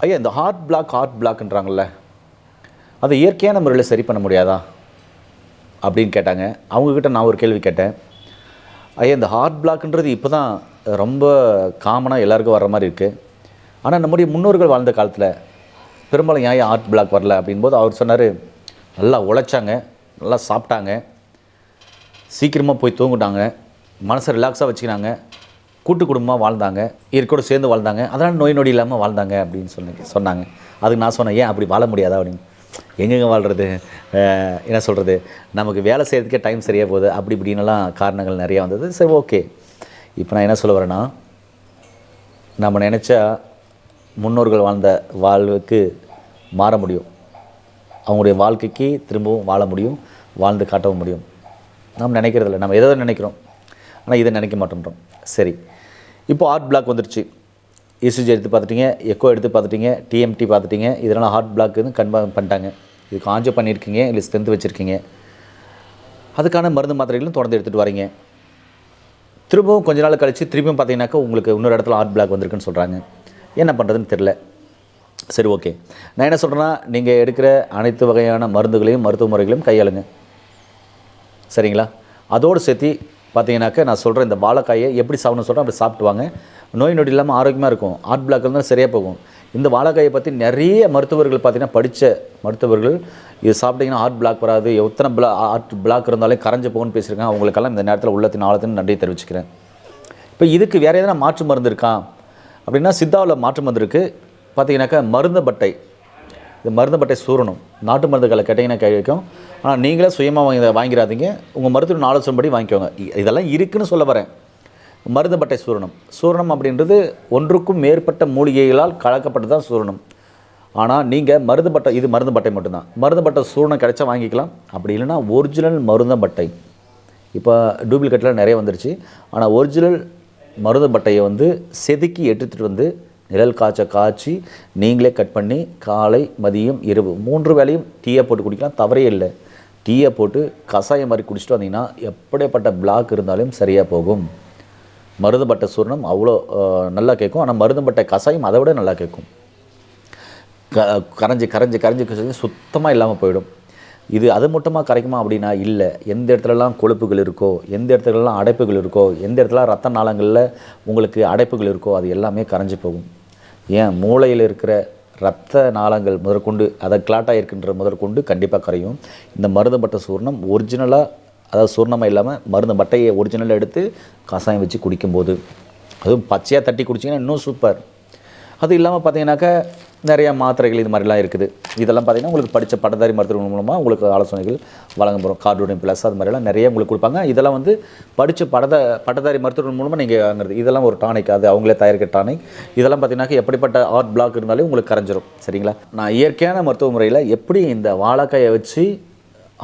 ஐயா இந்த ஹார்ட் பிளாக்ன்றாங்கல்ல, அதை இயற்கையான முறையில் சரி பண்ண முடியாதா அப்படின்னு கேட்டாங்க. அவங்கக்கிட்ட நான் ஒரு கேள்வி கேட்டேன். ஐயா இந்த ஹார்ட் பிளாக்ன்றது இப்போ தான் ரொம்ப காமனாக எல்லாருக்கும் வர்ற மாதிரி இருக்குது. ஆனால் நம்முடைய முன்னோர்கள் வாழ்ந்த காலத்தில் பெரும்பாலும் ஏன் ஹார்ட் பிளாக் வரல அப்படின்போது அவர் சொன்னார், நல்லா உழைச்சாங்க, நல்லா சாப்பிட்டாங்க, சீக்கிரமாக போய் தூங்கிட்டாங்க, மனசை ரிலாக்ஸாக வச்சுக்கினாங்க, கூட்டு குடும்பமாக வாழ்ந்தாங்க, இயற்கையோடு சேர்ந்து வாழ்ந்தாங்க, அதனால் நோய் நொடி இல்லாமல் வாழ்ந்தாங்க அப்படின்னு சொன்னாங்க. அதுக்கு நான் சொன்னேன், ஏன் அப்படி வாழ முடியாதா அப்படின்னு. எங்கெங்கே வாழ்கிறது, என்ன சொல்கிறது, நமக்கு வேலை செய்கிறதுக்கே டைம் சரியாக போகுது, அப்படி இப்படின்னுலாம் காரணங்கள் நிறையா வந்தது. சரி ஓகே, இப்போ நான் என்ன சொல்ல வரேன்னா, நம்ம நினச்சா முன்னோர்கள் வாழ்ந்த வாழ்வுக்கு மாற முடியும், அவங்களுடைய வாழ்க்கைக்கு திரும்பவும் வாழ முடியும், வாழ்ந்து காட்டவும் முடியும். நம்ம நினைக்கிறதில்ல, நம்ம எதோ நினைக்கிறோம், ஆனால் இதை நினைக்க மாட்டேன்றோம். சரி, இப்போது ஹார்ட் பிளாக் வந்துருச்சு. இசிஜி எடுத்து பார்த்துட்டிங்க, எக்கோ எடுத்து பார்த்துட்டிங்க, டிஎம்டி பார்த்துட்டிங்க, இதனால் ஹார்ட் பிளாக்குன்னு கன்ஃபார்ம் பண்ணிட்டாங்க. இது காஞ்சோ பண்ணியிருக்கீங்க, இல்லை ஸ்ட்ரென்த் வச்சுருக்கீங்க, அதுக்கான மருந்து மாத்திரைகளும் தொடர்ந்து எடுத்துகிட்டு வரீங்க. திரும்பவும் கொஞ்ச நாள் கழித்து திரும்பியும் பார்த்தீங்கன்னாக்கா உங்களுக்கு இன்னொரு இடத்துல ஹார்ட் பிளாக் வந்திருக்குன்னு சொல்கிறாங்க. என்ன பண்ணுறதுன்னு தெரில. சரி ஓகே, நான் என்ன சொல்கிறேன்னா, நீங்கள் எடுக்கிற அனைத்து வகையான மருந்துகளையும் மருத்துவ முறைகளையும் கையாளுங்க, சரிங்களா? அதோடு சேர்த்து பார்த்தீங்கன்னாக்கா நான் சொல்கிறேன், இந்த வாழைக்காயை எப்படி சாப்பிடணும்னு சொல்கிறேன், அப்படி சாப்பிட்டு வாங்க. நோய் நொடி இல்லாமல் ஆரோக்கியமாக இருக்கும். ஹார்ட் பிளாக் இருந்தால் சரியாக போகும். இந்த வாழைக்காயை பற்றி நிறைய மருத்துவர்கள் பார்த்தீங்கன்னா, படித்த மருத்துவர்கள் இது சாப்பிட்டிங்கன்னா ஹார்ட் பிளாக் வராது, எத்தனை ஹார்ட் பிளாக் இருந்தாலே கரைஞ்சு போகும்னு பேசியிருக்காங்க. அவங்களுக்கெல்லாம் இந்த நேரத்தில் உள்ளத்தின் ஆழத்தின் நன்றி தெரிவிச்சுக்கிறேன். இப்போ இதுக்கு வேறு எதனா மாற்று மருந்து இருக்கா அப்படின்னா, சித்தாவில் மாற்று மருந்து இருக்குது. பார்த்தீங்கன்னாக்கா மருந்தப்பட்டை, இந்த மருந்தப்பட்டை சூரணம் நாட்டு மருந்துகளை கேட்டிங்கன்னா கிடைக்கும். ஆனால் நீங்களே சுயமாக வாங்கிடாதீங்க, உங்கள் மருத்துவ ஆலோசனைப்படி வாங்கிக்கோங்க. இதெல்லாம் இருக்குதுன்னு சொல்ல வரேன். மருந்தப்பட்டை சூரணம் அப்படின்றது ஒன்றுக்கும் மேற்பட்ட மூலிகைகளால் கலக்கப்பட்டு தான் சூரணம். ஆனால் நீங்கள் மருந்துப்பட்டை, இது மருந்துப்பட்டை மட்டும்தான். மருந்துப்பட்டை சூரணம் கிடைச்சா வாங்கிக்கலாம். அப்படி இல்லைன்னா ஒரிஜினல் மருந்தப்பட்டை, இப்போ டூப்ளிகேட்டில் நிறைய வந்துருச்சு. ஆனால் ஒரிஜினல் மருந்தப்பட்டையை வந்து செதுக்கி எடுத்துகிட்டு வந்து நிழல் காய்ச்சி நீங்களே கட் பண்ணி காலை மதியம் இரவு 3 வேளையும் டீயை போட்டு குடிக்கலாம், தவறே இல்லை. டீயை போட்டு கஷாயம் மாதிரி குடிச்சிட்டு வந்தீங்கன்னா எப்படிப்பட்ட பிளாக் இருந்தாலும் சரியாக போகும். மருந்துப்பட்டை சூரணம் அவ்வளோ நல்லா கேட்கும். ஆனால் மருந்துப்பட்டை கஷாயம் அதை விட நல்லா கேட்கும். கரைஞ்சி சுத்தமாக இல்லாமல் போயிடும். இது அது மட்டுமா கரைக்குமா அப்படின்னா இல்லை. எந்த இடத்துலலாம் கொழுப்புகள் இருக்கோ, எந்த இடத்துலலாம் அடைப்புகள் இருக்கோ, எந்த இடத்துல ரத்த நாளங்களில் உங்களுக்கு அடைப்புகள் இருக்கோ அது எல்லாமே கரைஞ்சி போகும். ஏன் மூளையில் இருக்கிற இரத்த நாளங்கள் முதற்கொண்டு அதை கிளாட்டாக இருக்கின்ற முதற்கொண்டு கண்டிப்பாக கரையும். இந்த மருந்துப்பட்டை சூரணம் ஒரிஜினலாக, அதாவது சூர்ணமாக இல்லாமல் மருந்துப்பட்டையை ஒரிஜினலாக எடுத்து கஷாயம் வச்சு குடிக்கும்போது, அதுவும் பச்சையாக தட்டி குடிச்சிங்கன்னா இன்னும் சூப்பர். அது இல்லாமல் பார்த்தீங்கன்னாக்கா நிறையா மாத்திரைகள் இது மாதிரிலாம் இருக்குது. இதெல்லாம் பார்த்திங்கன்னா உங்களுக்கு படித்த பட்டதாரி மருத்துவர்கள் மூலமாக உங்களுக்கு ஆலோசனைகள் வழங்கப்படும். கார்டோனியம் ப்ளஸ் அது மாதிரிலாம் நிறைய உங்களுக்கு கொடுப்பாங்க. இதெல்லாம் வந்து படித்த பட்டதாரி மருத்துவர்கள் மூலமாக நீங்கள் வாங்குறது. இதெல்லாம் ஒரு டானிக், அது அவங்களே தயாரிக்கிற டானிக். இதெல்லாம் பார்த்தீங்கன்னாக்கா எப்படிப்பட்ட ஹார்ட் பிளாக் இருந்தாலே உங்களுக்கு கரைஞ்சிரும், சரிங்களா? நான் இயற்கையான மருத்துவ முறையில் எப்படி இந்த வாழைக்காயை வச்சு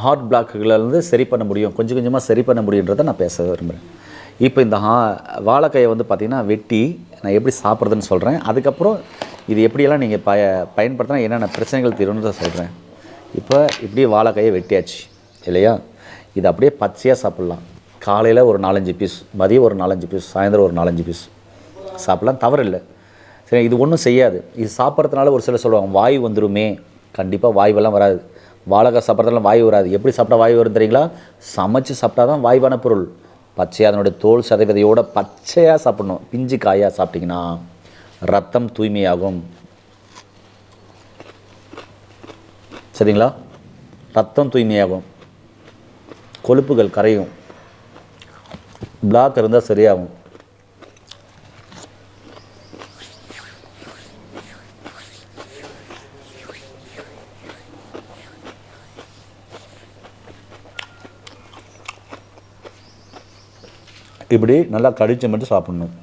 ஹார்ட் பிளாக்குகளிலிருந்து சரி பண்ண முடியும், கொஞ்சம் கொஞ்சமாக சரி பண்ண முடியுன்றதை நான் பேச விரும்புகிறேன். இப்போ இந்த வாழைக்காயை வந்து பார்த்திங்கன்னா வெட்டி நான் எப்படி சாப்பிட்றதுன்னு சொல்கிறேன். அதுக்கப்புறம் இது எப்படியெல்லாம் நீங்கள் பயன்படுத்தினா என்னென்ன பிரச்சனைகள் தீரும்னு தான் சொல்கிறேன். இப்போ இப்படியே வாழைக்காயை வெட்டியாச்சு இல்லையா? இது அப்படியே பச்சையாக சாப்பிட்லாம். காலையில் ஒரு 4-5 பீஸ், மதியம் ஒரு 4-5 பீஸ், சாயந்தரம் ஒரு 4-5 பீஸ் சாப்பிட்லாம், தவறு இல்லை. சரி, இது ஒன்றும் செய்யாது. இது சாப்பிட்றதுனால ஒரு சிலர் சொல்லுவாங்க வாயு வந்துருமே. கண்டிப்பாக வாயுவெல்லாம் வராது. வாழைக்காய் சாப்பிட்றதுலாம் வாயு வராது. எப்படி சாப்பிட்டா வாயு வரும் தெரியுங்களா? சமைச்சு சாப்பிட்டா தான் வாயுவான பொருள். பச்சையாக அதனுடைய தோல் சதவீதையோடு பச்சையாக சாப்பிடணும். பிஞ்சு காயாக சாப்பிட்டிங்கன்னா ரத்தம் தூய்மையாகும், சரிங்களா? ரத்தம் தூய்மையாகும், கொழுப்புகள் கரையும், பிளாக் இருந்தால் சரியாகும். இப்படி நல்லா கடிச்சு மட்டும் சாப்பிடணும்.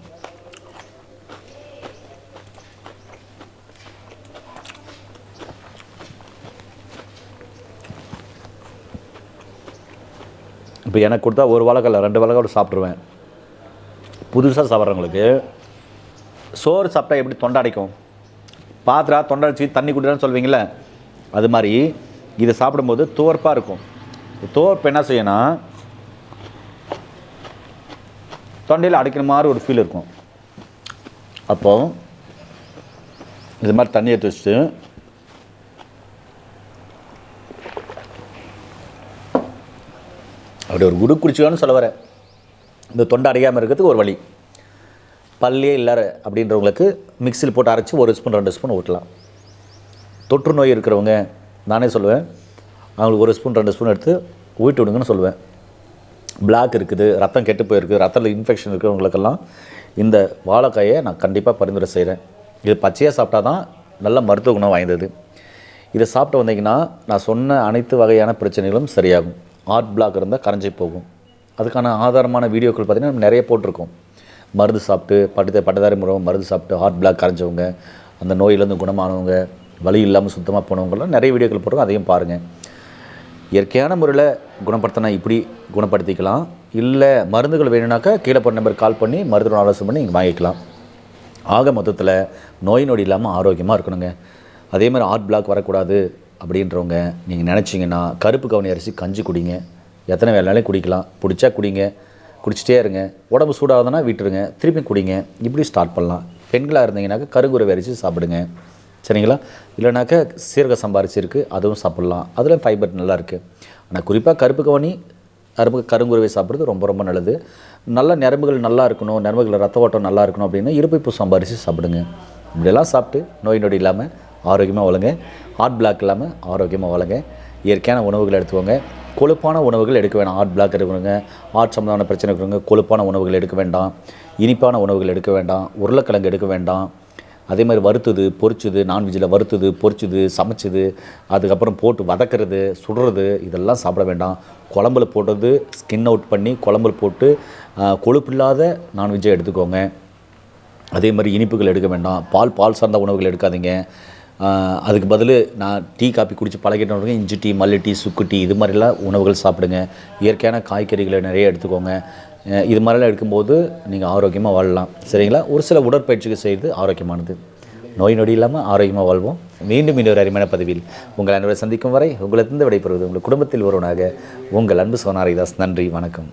இப்போ எனக்கு கொடுத்தா ஒரு வாழைக்காய் 2 வாழைக்காய் சாப்பிட்ருவேன். புதுசாக சாப்பிட்றவங்களுக்கு சோறு சாப்பிட்டா எப்படி தொண்டை அடைக்கும், பாத்திரா தொண்டை அடிச்சு தண்ணி குடிடான்னு சொல்வீங்களே, அது மாதிரி இதை சாப்பிடும்போது துவர்ப்பாக இருக்கும். துவர்ப்பு என்ன செய்யணும், தொண்டையில் அடைக்கிற மாதிரி ஒரு ஃபீல் இருக்கும். அப்போது இது மாதிரி தண்ணி எடுத்து வச்சுட்டு அப்படி ஒரு குடு குடிச்சுவான்னு சொல்ல வரேன். இந்த தொண்டை அடையாமல் இருக்கிறதுக்கு ஒரு வழி. பல்லே இல்லாத அப்படின்றவங்களுக்கு மிக்சியில் போட்டு அரைச்சி 1 ஸ்பூன் 2 ஸ்பூன் ஊற்றலாம். தொற்று நோய் இருக்கிறவங்க நானே சொல்லுவேன், அவங்களுக்கு 1 ஸ்பூன் 2 ஸ்பூன் எடுத்து ஊட்டி விடுங்கன்னு சொல்லுவேன். பிளாக் இருக்குது, ரத்தம் கெட்டு போயிருக்கு, ரத்தத்தில் இன்ஃபெக்ஷன் இருக்கிறவங்களுக்கெல்லாம் இந்த வாழைக்காயை நான் கண்டிப்பாக பரிந்துரை செய்கிறேன். இது பச்சையாக சாப்பிட்டா தான் நல்ல மருத்துவ குணம் வாய்ந்தது. இதை சாப்பிட்டு வந்தீங்கன்னா நான் சொன்ன அனைத்து வகையான பிரச்சனைகளும் சரியாகும். ஹார்ட் பிளாக் இருந்தால் கரைஞ்சி போகும். அதுக்கான ஆதாரமான வீடியோக்கள் பார்த்திங்கன்னா நம்ம நிறைய போட்டிருக்கோம். மருந்து சாப்பிட்டு பட்டதாரி முறை மருந்து சாப்பிட்டு ஹார்ட் பிளாக் கரைஞ்சவங்க, அந்த நோயிலேருந்து குணமானவங்க, வலி இல்லாமல் சுத்தமாக போனவங்களாம் நிறைய வீடியோக்கள் போட்டிருக்கோம். அதையும் பாருங்கள். இயற்கையான முறையில் குணப்படுத்தினா இப்படி குணப்படுத்திக்கலாம். இல்லை மருந்துகள் வேணும்னாக்கா கீழே போன நம்பர் கால் பண்ணி மருத்துவ ஆலோசனை பண்ணி நீங்கள் வாங்கிக்கலாம். ஆக மொத்தத்தில் நோய் நொடி இல்லாமல் ஆரோக்கியமாக இருக்கணுங்க. அதே மாதிரி ஹார்ட் பிளாக் வரக்கூடாது அப்படின்றவங்க நீங்கள் நினச்சிங்கன்னா கருப்பு கவுனி அரிசி கஞ்சி குடிங்க. எத்தனை வேலைனாலும் குடிக்கலாம். பிடிச்சா குடிங்க, குடிச்சிட்டே இருங்க. உடம்பு சூடாகுதுன்னா விட்டுருங்க, திருப்பி குடிங்க. இப்படி ஸ்டார்ட் பண்ணலாம். பெண்களாக இருந்தீங்கன்னாக்கா கருங்குரவை அரிசி சாப்பிடுங்க, சரிங்களா? இல்லைனாக்கா சீரக சம்பாரிசி இருக்குது, அதுவும் சாப்பிட்லாம். அதில் ஃபைபர் நல்லா இருக்குது. ஆனால் குறிப்பாக கருப்பு கவனி கருங்குரவை சாப்பிட்றது ரொம்ப ரொம்ப நல்லது. நல்ல நரம்புகள் நல்லா இருக்கணும், நரம்புகள் ரத்த ஓட்டம் நல்லா இருக்கணும் அப்படின்னா இருப்பைப்பு சம்பாரிசி சாப்பிடுங்க. இப்படியெல்லாம் சாப்பிட்டு நோய் நொடி இல்லாமல் ஆரோக்கியமாக வளங்க. ஹார்ட் பிளாக் இல்லாமல் ஆரோக்கியமாக வளங்க. இயற்கையான உணவுகள் எடுத்துக்கோங்க. கொழுப்பான உணவுகள் எடுக்க வேண்டாம். ஹார்ட் பிளாக் இருக்கிறவங்க, ஹார்ட் சம்மந்தமான பிரச்சனை இருக்கிறவங்க கொழுப்பான உணவுகள் எடுக்க வேண்டாம். இனிப்பான உணவுகள் எடுக்க வேண்டாம். உருளைக்கிழங்கு எடுக்க வேண்டாம். அதே மாதிரி வறுத்தது பொரிச்சது, நான்வெஜ்ஜில் வறுத்தது பொரிச்சது சமைச்சது, அதுக்கப்புறம் போட்டு வதக்கிறது சுடுறது இதெல்லாம் சாப்பிட வேண்டாம். குழம்புல போட்டது ஸ்கின் அவுட் பண்ணி குழம்புல போட்டு கொழுப்பு இல்லாத நான்வெஜ்ஜை எடுத்துக்கோங்க. அதே மாதிரி இனிப்புகள் எடுக்க வேண்டாம். பால் சார்ந்த உணவுகள் எடுக்காதீங்க. அதுக்கு பதில் நான் டீ காப்பி குடித்து பழகிட்டவங்க இஞ்சி டீ, மல்லி டீ, சுக்கு டீ இது மாதிரிலாம் உணவுகள் சாப்பிடுங்க. இயற்கையான காய்கறிகளை நிறைய எடுத்துக்கோங்க. இது மாதிரிலாம் எடுக்கும்போது நீங்கள் ஆரோக்கியமாக வாழலாம், சரிங்களா? ஒரு சில உடற்பயிற்சிகள் செய்து ஆரோக்கியமானது. நோய் நொடி இல்லாமல் ஆரோக்கியமாக வாழ்வோம். மீண்டும் இன்னொரு அருமையான பதிவில் உங்கள் அனைவரை சந்திக்கும் வரை உங்களிடத்திலிருந்து விடைபெறுவது உங்கள் குடும்பத்தில் ஒருவனாக உங்கள் அன்பு சோனாரிதாஸ். நன்றி, வணக்கம்.